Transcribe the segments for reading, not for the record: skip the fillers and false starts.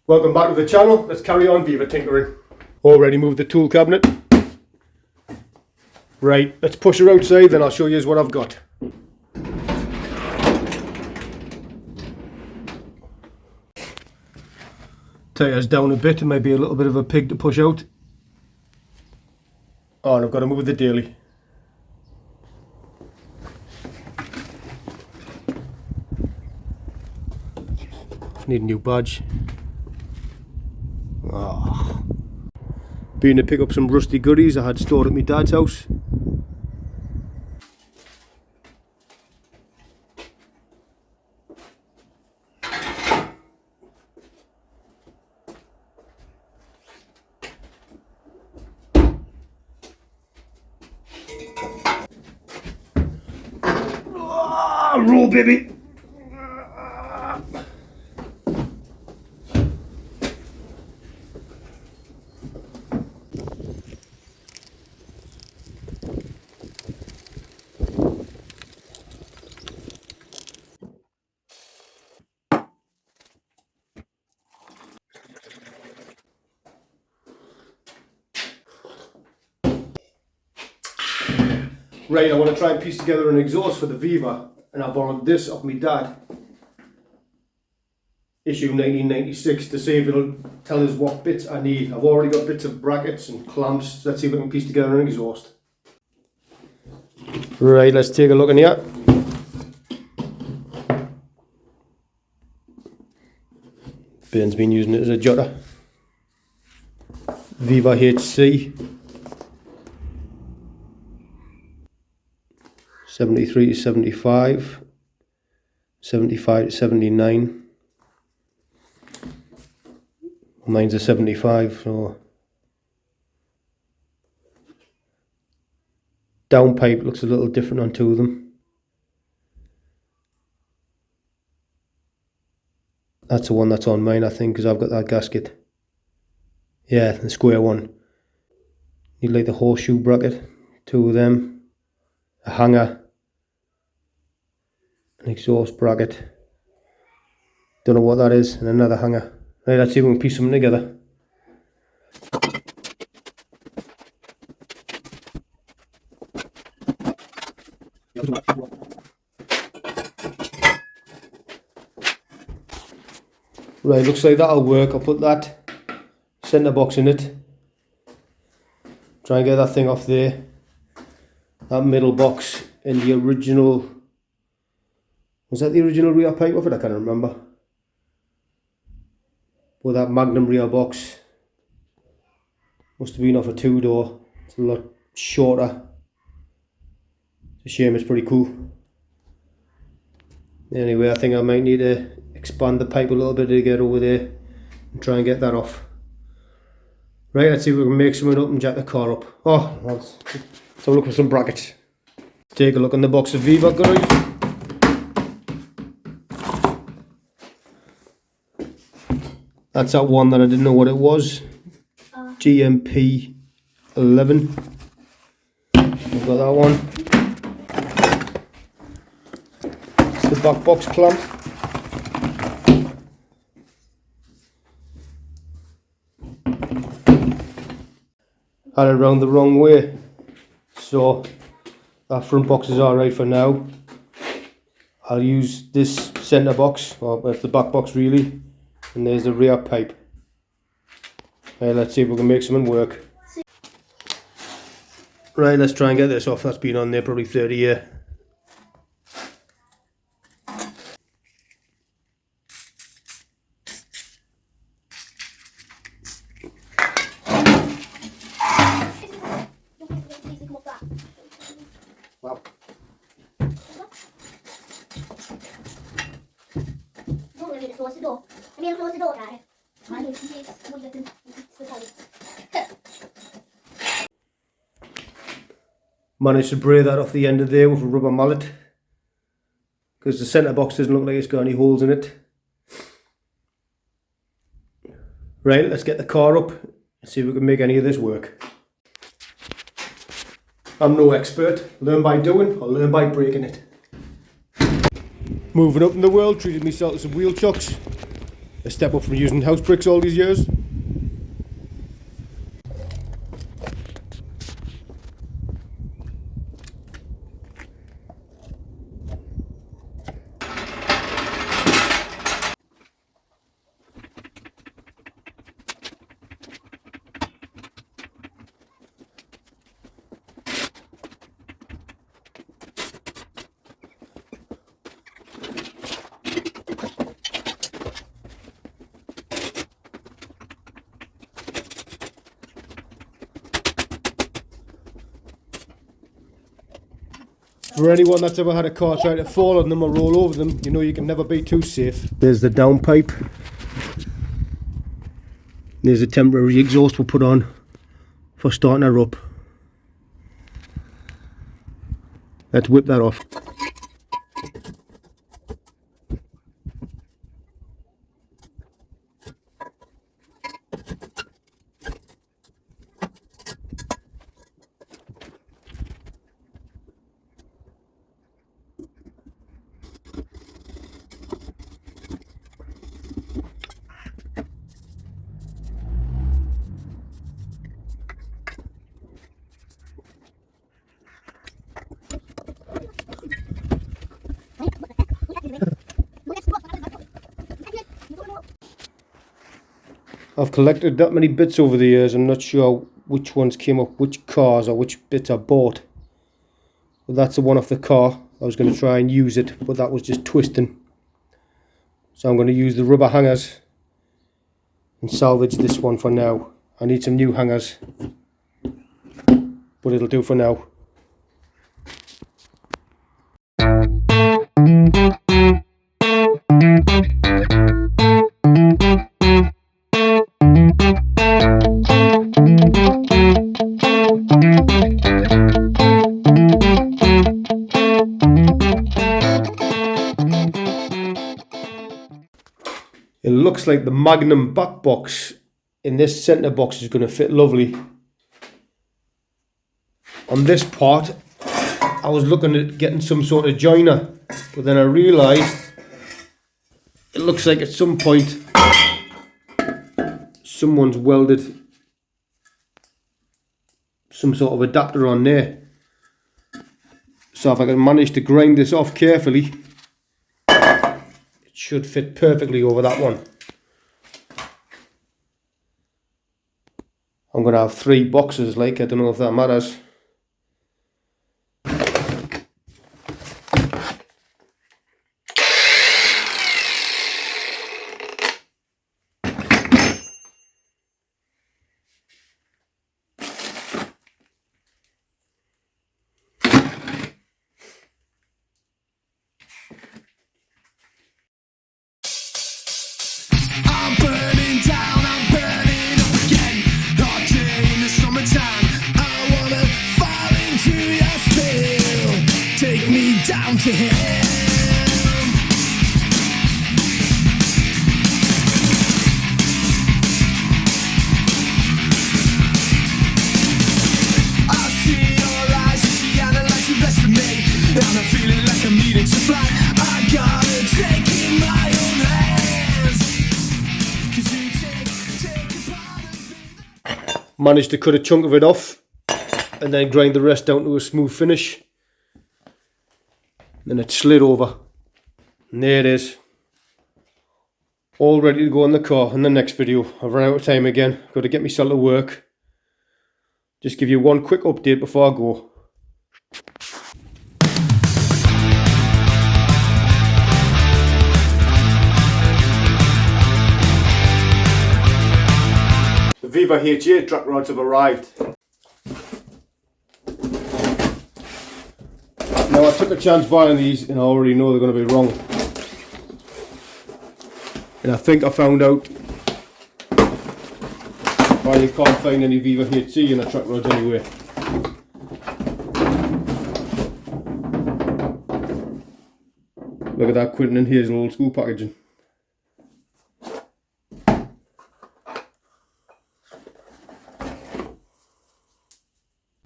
Welcome back to the channel. Let's carry on Viva tinkering. Already moved the tool cabinet. Right, let's push her outside, then I'll show you what I've got. Tyres down a bit, it might be a little bit of a pig to push out. Oh, and I've got to move the daily. Need a new badge. Oh. Been to pick up some rusty goodies I had stored at my dad's house. Oh, roll, baby! Right, I want to try and piece together an exhaust for the Viva, and I borrowed this off my dad. Issue 1996, to see if it'll tell us what bits I need. I've already got bits of brackets and clamps. Let's see if I can piece together an exhaust. Right, let's take a look in here. Ben's been using it as a jotter. Viva HC. 73 to 75, 75 to 79. Mine's a 75, so downpipe looks a little different on two of them. That's the one that's on mine, I think, because I've got that gasket. Yeah, the square one. Need like the horseshoe bracket, two of them, a hanger, an exhaust bracket, don't know what that is, and another hanger. Right, let's see if we can piece something together. Right, looks like that'll work. I'll put that centre box in it. Try and get that thing off there. That middle box in the original... Was that the original rear pipe of it? I can't remember. But that Magnum rear box must have been off a 2-door. It's a lot shorter. It's a shame, it's pretty cool. Anyway, I think I might need to expand the pipe a little bit to get over there and try and get that off. Right, let's see if we can make something up and jack the car up. Oh, let's have a look for some brackets. Take a look in the box of Viva, guys. That's that one that I didn't know what it was. GMP 11. I've got that one. It's the back box clamp. Had it round the wrong way, so that front box is alright for now. I'll use this centre box, or the back box really. And there's the rear pipe. Let's see if we can make something work. Right, let's try and get this off. That's been on there probably 30 years. Wow. Close the door. I mean, close the door, guy. Managed to braid that off the end of there with a rubber mallet, because the centre box doesn't look like it's got any holes in it. Right, let's get the car up and see if we can make any of this work. I'm no expert. Learn by doing or learn by breaking it. Moving up in the world, treated myself to some wheel chocks. A step up from using house bricks all these years. For anyone that's ever had a car try to fall on them or roll over them, you know you can never be too safe. There's the downpipe. There's a temporary exhaust we'll put on for starting her up. Let's whip that off. I've collected that many bits over the years. I'm not sure which ones came up, which cars or which bits I bought. But that's the one off the car. I was going to try and use it, but that was just twisting. So I'm going to use the rubber hangers and salvage this one for now. I need some new hangers, but it'll do for now. It looks like the Magnum back box in this centre box is going to fit lovely. On this part, I was looking at getting some sort of joiner, but then I realised it looks like at some point someone's welded some sort of adapter on there. So if I can manage to grind this off carefully, should fit perfectly over that one. I'm going to have 3 boxes, like, I don't know if that matters. Down to him. I see your eyes, she analyzes the best of me, and I'm feeling like I'm needing to fly. I gotta take in my own hands, 'cause you take a part of me. Managed to cut a chunk of it off and then grind the rest down to a smooth finish. Then it slid over, and there it is, all ready to go in the car. In the next video, I've run out of time again, got to get myself to work. Just give you one quick update before I go. The Viva HC track rods have arrived. Now I took a chance buying these and I already know they're going to be wrong. And I think I found out why you can't find any Viva HC in the track rods anyway. Look at that Quinton and Hazel old school packaging.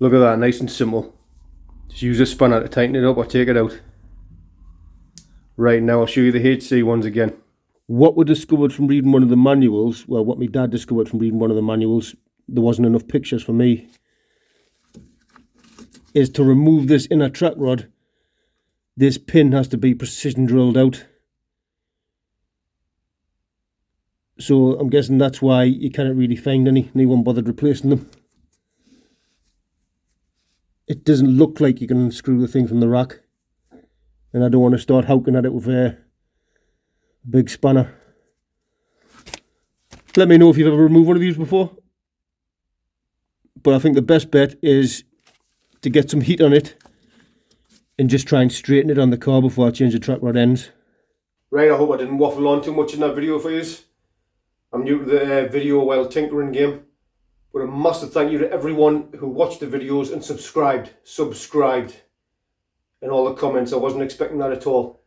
Look at that, nice and simple. Just use a spanner to tighten it up or take it out. Right, now I'll show you the HC ones again. What we discovered from reading one of the manuals, well, what my dad discovered from reading one of the manuals, there wasn't enough pictures for me, is to remove this inner track rod, this pin has to be precision drilled out. So I'm guessing that's why you can't really find any, and anyone bothered replacing them. It doesn't look like you can unscrew the thing from the rack, and I don't want to start howking at it with a big spanner. Let me know if you've ever removed one of these before. But I think the best bet is to get some heat on it and just try and straighten it on the car before I change the track rod ends. Right, I hope I didn't waffle on too much in that video for you. I'm new to the video while tinkering game. But a massive thank you to everyone who watched the videos and subscribed and all the comments. I wasn't expecting that at all.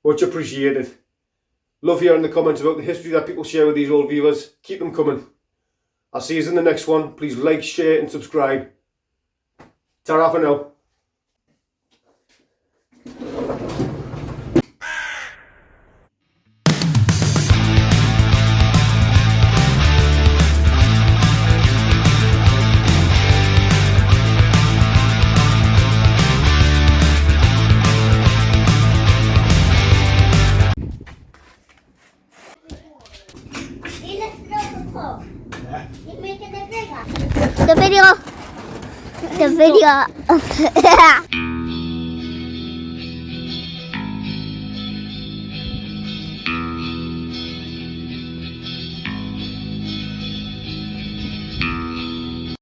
Much appreciated. Love hearing the comments about the history that people share with these old Vivas. Keep them coming. I'll see you in the next one. Please like, share and subscribe. Ta-ra for now. The video.